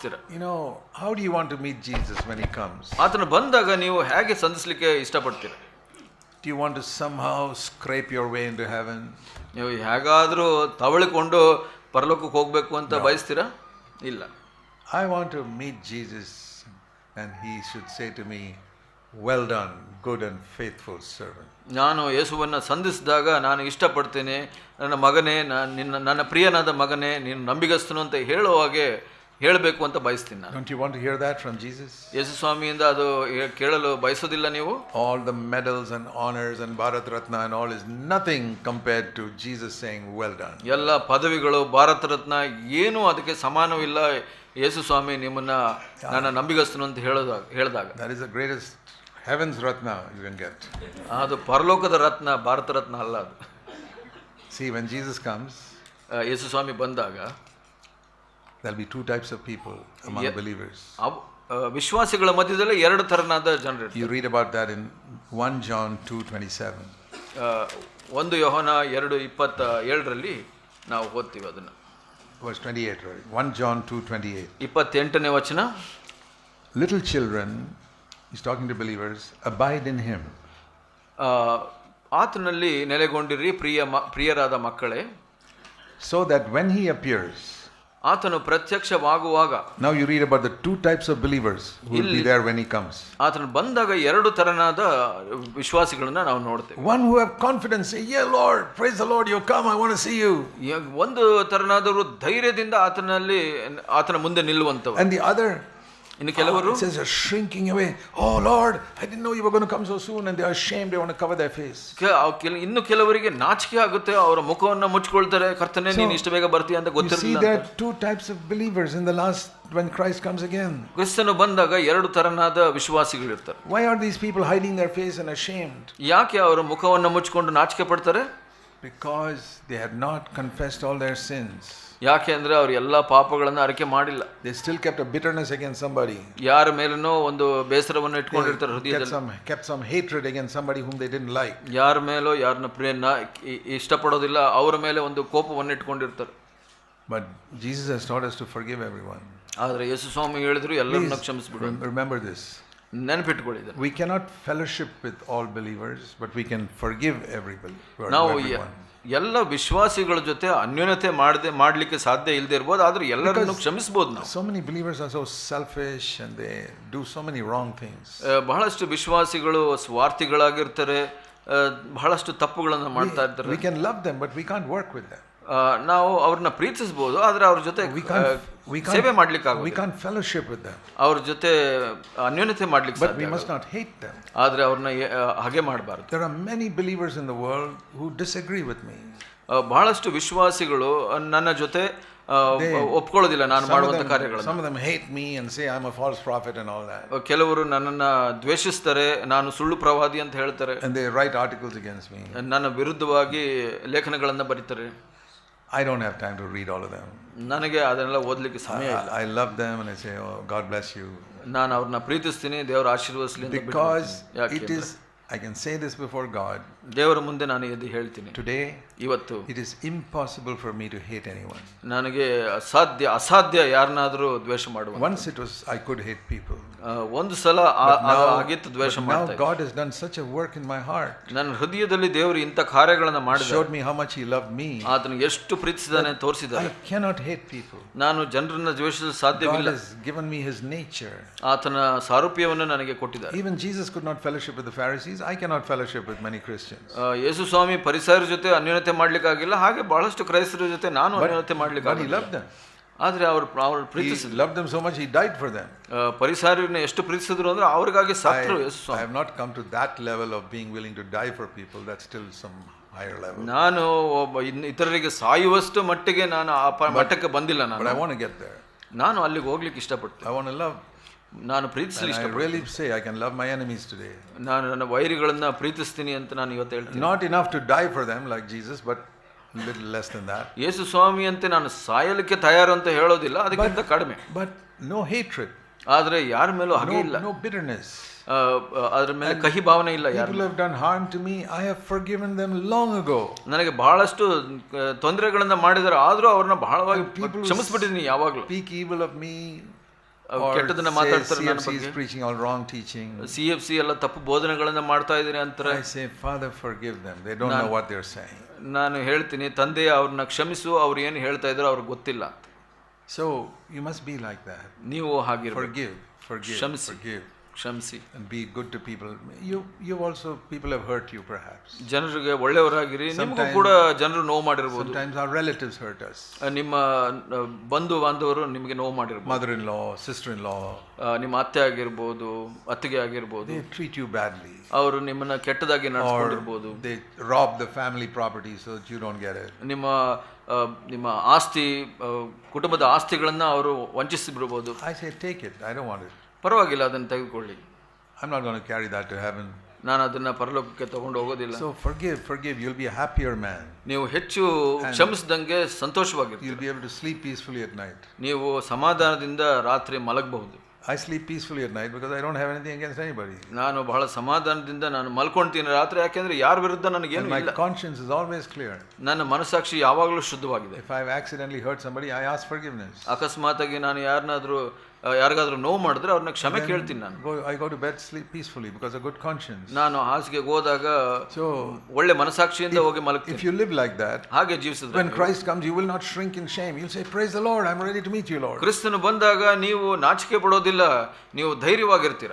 You know, how do you want to meet Jesus when he comes? ಆತನು ಬಂದಾಗ ನೀವು ಹೇಗೆ ಸಂಧಿಸಲಿಕ್ಕೆ ಇಷ್ಟಪಡ್ತೀರಾ? Do you want to somehow scrape your way into heaven? ನೀವು ಹೇಗಾದರೂ ತವಳಿಕೊಂಡು ಪರಲೋಕಕ್ಕೆ ಹೋಗಬೇಕು ಅಂತ ಬಯಸ್ತೀರಾ? ಇಲ್ಲ. I want to meet Jesus and he should say to me, well done, good and faithful servant. ನಾನು ಯೇಸುವನ್ನು ಸಂಧಿಸಿದಾಗ ನಾನು ಇಷ್ಟಪಡ್ತೇನೆ, ನನ್ನ ಮಗನೇ, ನನ್ನ ಪ್ರಿಯನಾದ ಮಗನೇ, ನೀನು ನಂಬಿಗಸ್ತನು ಅಂತ ಹೇಳುವಾಗೆ ಹೇಳಬೇಕು ಅಂತ ಬಯಸ್ತೀನಿ ನಾನು. Don't you want to hear that from Jesus? ಯೇಸು ಸ್ವಾಮಿಯಿಂದ ಅದು ಕೇಳಲು ಬಯಸೋದಿಲ್ಲ ನೀವು? All the medals and honors and Bharat Ratna and all is nothing compared to Jesus saying well done. ಎಲ್ಲ ಪದವಿಗಳು, ಭಾರತ ರತ್ನ ಏನೂ ಅದಕ್ಕೆ ಸಮಾನವಿಲ್ಲ. ಯೇಸು ಸ್ವಾಮಿ ನಿಮ್ಮನ್ನ ನನ್ನ ನಂಬಿಗಸ್ತನು ಅಂತ ಹೇಳಿದಾಗ That is the greatest heaven's Ratna you can get. ಅದು ಪರಲೋಕದ ರತ್ನ, ಭಾರತ ರತ್ನ ಅಲ್ಲ ಅದು. See, when Jesus comes, ಯೇಸು ಸ್ವಾಮಿ ಬಂದಾಗ there'll be two types of people among believers. ವಿಶ್ವಾಸಿಗಳ ಮಧ್ಯದಲ್ಲಿ ಎರಡು ತರನಾದ ಜನರು. You read about that in 1 John 2:27. 1 ಯೋಹನ 2:27 ನಾವು ಓದ್ತೀವಿ ಅದನ್ನು. Verse 28, right? 1 John 2:28. 28ನೇ ವಚನ. Little children, he's talking to believers, abide in him. ಆತನಲ್ಲಿ ನೆಲೆಗೊಂಡಿರಿ ಪ್ರಿಯರಾದ ಮಕ್ಕಳೇ, so that when he appears, ಆತನು ಪ್ರತ್ಯಕ್ಷವಾಗುವಾಗ. Now you read about the two types of believers who will be there when he comes. ಆತನು ಬಂದಾಗ ಎರಡು ತರನಾದ ವಿಶ್ವಾಸಿಗಳನ್ನ ನಾವು ನೋಡ್ತೇವೆ. One who have confidence, say, yeah Lord, praise the Lord, you come, I want to see you. ಒಂದು ತರನಾದವರು ಧೈರ್ಯದಿಂದ ಆತನ ಮುಂದೆ ನಿಲ್ಲುವಂತವರು. And the other, ಇನ್ನು ಕೆಲವರು says they're shrinking away. Oh Lord, I didn't know you were going to come so soon, and they are ashamed, they want to cover their face. ಇನ್ನು ಕೆಲವರಿಗೆ ನಾಚಿಕೆ ಆಗುತ್ತೆ, ಅವರ ಮುಖವನ್ನು ಮುಚ್ಚಿಕೊಳ್ತಾರೆ. ಕರ್ತನೇ, ನೀನು ಇಷ್ಟು ಬೇಗ ಬರ್ತೀಯ ಅಂತ ಗೊತ್ತಿರಲಿಲ್ಲ. You see, there are two types of believers in the last when Christ comes again. ಕ್ರಿಸ್ತನು ಬಂದಾಗ ಎರಡು ತರನಾದ ವಿಶ್ವಾಸಿಗಳು ಇರ್ತಾರೆ. Why are these people hiding their face and ashamed? ಯಾಕೆ ಅವರು ಮುಖವನ್ನು ಮುಚ್ಚಿಕೊಂಡು ನಾಚಿಕೆ ಪಡ್ತಾರೆ? Because they had not confessed all their sins. ಯಾಕೆ ಅಂದ್ರೆ ಅವರು ಎಲ್ಲ ಪಾಪಗಳನ್ನು ಅರಿಕೆ ಮಾಡಿಲ್ಲ. They still kept a bitterness against somebody. ಯಾರ ಮೇಲನೋ ಒಂದು ಬೇಸರವನ್ನು ಇಟ್ಕೊಂಡಿರ್ತಾರೆ ಹೃದಯದಲ್ಲಿ. Kept some hatred against somebody whom they didn't like. ಯಾರ ಮೇಲೋ ಯಾರನ್ನ ಪ್ರಿಯನ್ನ ಇಷ್ಟಪಡೋದಿಲ್ಲ ಅವರ ಮೇಲೆ ಒಂದು ಕೋಪವನ್ನು ಇಟ್ಕೊಂಡಿರ್ತಾರೆ. But Jesus has taught us to forgive everyone. ಆದ್ರೆ ಯೇಸು ಸ್ವಾಮಿ ಹೇಳಿದ್ರು ಎಲ್ಲರನ್ನೂ ಕ್ಷಮಿಸಬಿಡು. Remember this. ನೆನಪಿಟ್ಕೊಳ್ಳಿ ಇದನ್ನು. We cannot fellowship with all believers, but we can forgive everybody. ನಾವು ಎಲ್ಲ ವಿಶ್ವಾಸಿಗಳ ಜೊತೆ ಅನ್ಯೋನ್ಯತೆ ಮಾಡಲಿಕ್ಕೆ ಸಾಧ್ಯ ಇಲ್ಲದೆ ಇರಬಹುದು, ಆದ್ರೆ ಎಲ್ಲರನ್ನು ಕ್ಷಮಿಸಬಹುದು ನಾವು. So many believers are so selfish and they do so many wrong things. ಬಹಳಷ್ಟು ವಿಶ್ವಾಸಿಗಳು ಸ್ವಾರ್ಥಿಗಳಾಗಿರ್ತಾರೆ, ಬಹಳಷ್ಟು ತಪ್ಪುಗಳನ್ನು ಮಾಡ್ತಾ ಇರ್ತಾರೆ. We can love them, but we can't work with them. ನಾವು ಅವ್ರನ್ನ ಪ್ರೀತಿಸಬಹುದು, ಆದ್ರೆ ಅವ್ರ ಜೊತೆ ಸೇವೆ ಮಾಡ್ಲಿಕ್ಕೆ ಆಗೋದಿಲ್ಲ. We can't fellowship with them. ಅವ್ರ ಜೊತೆ ಅನ್ಯೋನ್ಯತೆ ಮಾಡ್ಲಿಕ್ಕೆ ಸಾಧ್ಯ. But we must not hate them. ಆದ್ರೆ ಅವ್ರನ್ನ ಹಾಗೆ ಮಾಡಬಾರದು. There are many believers in the world who disagree with me. ಬಹಳಷ್ಟು ವಿಶ್ವಾಸಿಗಳು ನನ್ನ ಜೊತೆ ಒಪ್ಕೊಳ್ಳೋದಿಲ್ಲ ನಾನು ಮಾಡುವಂತ ಕಾರ್ಯಗಳನ್ನು. Some of them hate me and say I'm a false prophet and all that. ಕೆಲವರು ನನ್ನನ್ನ ದ್ವೇಷಿಸ್ತಾರೆ, ನಾನು ಸುಳ್ಳು ಪ್ರವಾದಿ ಅಂತ ಹೇಳ್ತಾರೆ. And they write articles against me. ನನ್ನ ವಿರುದ್ಧವಾಗಿ ಲೇಖನಗಳನ್ನು ಬರೀತಾರೆ. I don't have time to read all of them. ನನಗೆ ಅದನ್ನೆಲ್ಲ ಓದಲಿಕ್ಕೆ ಸಮಯ ಇಲ್ಲ. I love them and I say, oh, God bless you. ನಾನು ಅವ್ರನ್ನ ಪ್ರೀತಿಸ್ತೀನಿ, ದೇವರು ಆಶೀರ್ವದಿಸಲಿ ಅಂತ. Because it is, I can say this before God. ದೇವರ ಮುಂದೆ ನಾನು ಎದ್ದು ಹೇಳ್ತೀನಿ, today, ಇವತ್ತು it is impossible for me to hate anyone. ನನಗೆ ಅಸಾಧ್ಯ ಯಾರನ್ನಾದರೂ ದ್ವೇಷ ಮಾಡುವ. Once it was, I could hate people. ಒಂದು ಸಲ ಆಗಿತ್ತು ದ್ವೇಷ ಮಾಡ್ತಾ. Now God has done such a work in my heart. ನನ್ನ ಹೃದಯದಲ್ಲಿ ದೇವರು ಇಂಥ ಕಾರ್ಯಗಳನ್ನು ಮಾಡಿದ. Showed me how much He loved me. ಆತನು ಎಷ್ಟು ಪ್ರೀತಿಸಿದಾನೆ ತೋರಿಸಿದ್ದಾನೆ. I cannot hate people. ನಾನು ಜನರನ್ನ ದ್ವೇಷಿಸಲು ಸಾಧ್ಯವಿಲ್ಲ. God has given me His nature. ಆತನ ಸಾರೂಪ್ಯವನ್ನು ನನಗೆ ಕೊಟ್ಟಿದ್ದಾನೆ. Even Jesus could not fellowship with the Pharisees. I cannot fellowship with many Christians. ಯೇಸು ಸ್ವಾಮಿ ಪರಿಸರ ಜೊತೆ ಅನ್ಯೋನ್ಯತೆ ಮಾಡ್ಲಿಕ್ಕೆ ಆಗಿಲ್ಲ, ಹಾಗೆ ಬಹಳಷ್ಟು ಕ್ರೈಸ್ತರ ಜೊತೆ ನಾನು ಅನ್ಯೋನ್ಯತೆ ಮಾಡ್ಲಿಕ್ಕೆ ಆಗಿಲ್ಲ. But He loved them. ಆದ್ರೆ ಅವರು ಪ್ರೀತಿಸಿದ್ರು. He loved them so much He died for them. ಪರಿಸರನ ಎಷ್ಟು ಪ್ರೀತಿಸಿದ್ರು ಅಂದ್ರೆ ಅವರಿಗಾಗಿ ಸತ್ತರು ಯೇಸು ಸ್ವಾಮಿ. I have not come to that level of being willing to die for people. That's still some higher level. ನಾನು ಇತರರಿಗೆ ಸಾಯುವಷ್ಟು ಮಟ್ಟಿಗೆ ನಾನು ಆ ಮಟ್ಟಕ್ಕೆ ಬಂದಿಲ್ಲ ನಾನು. But I want to get there. ನಾನು ಅಲ್ಲಿಗೆ ಹೋಗ್ಲಿಕ್ಕೆ ಇಷ್ಟಪಡ್ತೀನಿ. I want to love. ನಾನು ಪ್ರೀತಿಸಲು ಇಷ್ಟಪಡ್ತೀನಿ. I really say I can love my enemies today. ನಾನು ನನ್ನ ವೈರಿಗಳನ್ನ ಪ್ರೀತಿಸ್ತೀನಿ ಅಂತ ನಾನು ಇವತ್ತು ಹೇಳ್ತೀನಿ. Not enough to die for them like Jesus, but little less than that. ಯೇಸು ಸ್ವಾಮಿ ಅಂತ ನಾನು ಸಾಯಲಿಕ್ಕೆ ತಯಾರು ಅಂತ ಹೇಳೋದಿಲ್ಲ, ಅದಕ್ಕಿಂತ ಕಡಿಮೆ. But no hatred. ಆದ್ರೆ ಯಾರ ಮೇಲೂ ಹಾಗೆ ಇಲ್ಲ. No bitterness. ಅದರ ಮೇಲೆ ಕಹಿ ಭಾವನೆ ಇಲ್ಲ. ಯಾರು people have done harm to me, I have forgiven them long ago. ನನಗೆ ಬಹಳಷ್ಟು ತೊಂದರೆಗಳನ್ನ ಮಾಡಿದರೆ ಆದರೂ ಅವ್ರನ್ನ ಬಹಳವಾಗಿ ಕ್ಷಮಿಸ್ಬಿಟ್ಟಿದ್ದೀನಿ ಯಾವಾಗಲೂ. Speak evil of me, ಕೆಟ್ಟದನ್ನ Or ಮಾತಾಡ್ತಾರೆ ನನ್ನ CFC is ಬಗ್ಗೆ, preaching all wrong teaching. CFC ಎಲ್ಲ ತಪ್ಪು ಬೋಧನೆಗಳನ್ನ ಮಾಡ್ತಾ ಇದ್ದೀನಿ ಅಂತಾರೆ. I say, Father, forgive them. They don't know what they're saying. ನಾನು ಹೇಳ್ತೀನಿ, ತಂದೆ ಅವ್ರನ್ನ ಕ್ಷಮಿಸು, ಅವ್ರು ಏನು ಹೇಳ್ತಾ ಇದ್ರು ಅವ್ರಿಗೆ ಗೊತ್ತಿಲ್ಲ. So you must be like that. ನೀವು ಹಾಗಿರ್ಬೇಕು. Forgive, ಕ್ಷಮಿಸಿ. and be good to people. You also, people have hurt you perhaps. ಜನರಿಗೆ ಒಳ್ಳೆಯವರಾಗಿರಿ, ನಿಮಗೂ ಕೂಡ ಜನರು ನೋವು ಮಾಡಿರ್ಬೋದು. Sometimes our relatives hurt us. ನಿಮ್ಮ ಬಂಧು ಬಾಂಧವರು ನಿಮಗೆ ನೋವು ಮಾಡಿರ್ಬೋದು. Mother-in-law, sister-in-law. ನಿಮ್ಮ ಅತ್ತೆ ಆಗಿರ್ಬೋದು, ಅತ್ತಿಗೆ ಆಗಿರ್ಬೋದು. They treat you badly. ಅವರು ನಿಮ್ಮನ್ನ ಕೆಟ್ಟದಾಗಿ ನಡೆಸ್ಕೊಂಡಿರ್ಬೋದು. They rob the family property so that you don't get it. ನಿಮ್ಮ ಆಸ್ತಿ, ಕುಟುಂಬದ ಆಸ್ತಿಗಳನ್ನ ಅವರು ವಂಚಿಸಿಬಿಡ್ಬೋದು. I say, take it. I don't want it. ಪರವಾಗಿಲ್ಲ, ಅದನ್ನು ತೆಗೆದುಕೊಳ್ಳಿ. I'm not going to carry that to heaven. ನಾನು ಅದನ್ನ ಪರಲೋಕಕ್ಕೆ ತಗೊಂಡು ಹೋಗೋದಿಲ್ಲ. So forgive. You'll be a happier man. ನೀವು ಹೆಚ್ಚು ಕ್ಷಮಿಸಿದಂಗೆ ಸಂತೋಷವಾಗಿರ್ತೀರಿ. You'll be able to sleep peacefully at night. ನೀವು ಸಮಾಧಾನದಿಂದ ರಾತ್ರಿ ಮಲಗಬಹುದು. I sleep peacefully at night because I don't have anything against anybody. ನಾನು ಬಹಳ ಸಮಾಧಾನದಿಂದ ನಾನು ಮಲ್ಕೊಂತೀನಿ ರಾತ್ರಿ, ಯಾಕೆಂದ್ರೆ ಯಾರ ವಿರುದ್ಧ ನನಗೇನು ಇಲ್ಲ. My conscience is always clear. ನನ್ನ ಮನಸ್ಸಾಕ್ಷಿ ಯಾವಾಗಲೂ ಶುದ್ಧವಾಗಿದೆ. If I've accidentally hurt somebody, I ask forgiveness. ಅಕಸ್ಮಾತಾಗಿ ನಾನು ಯಾರಿಗಾದ್ರೂ ನೋವು ಮಾಡಿದ್ರೆ ಅವ್ರನ್ನ ಕ್ಷಮೆ ಕೇಳ್ತೀನಿ. ನಾನು I go to bed, sleep peacefully because of good conscience. ನಾನು ಹಾಸಿಗೆಗೆ ಹೋದಾಗ ಒಳ್ಳೆ ಮನಸ್ಸಾಕ್ಷಿಯಿಂದ ಹೋಗಿ ಮಲಗ್ತೀನಿ. If you live like that, ಹಾಗೆ ಜೀವಿಸಿದ್ರೆ when Christ comes, you will not shrink in shame. You'll say, praise the Lord, I'm ready to meet you, Lord. ಕ್ರಿಸ್ತನು ಬಂದಾಗ ನೀವು ನಾಚಿಕೆ ಪಡೋದಿಲ್ಲ, ನೀವು ಧೈರ್ಯವಾಗಿರ್ತೀರ.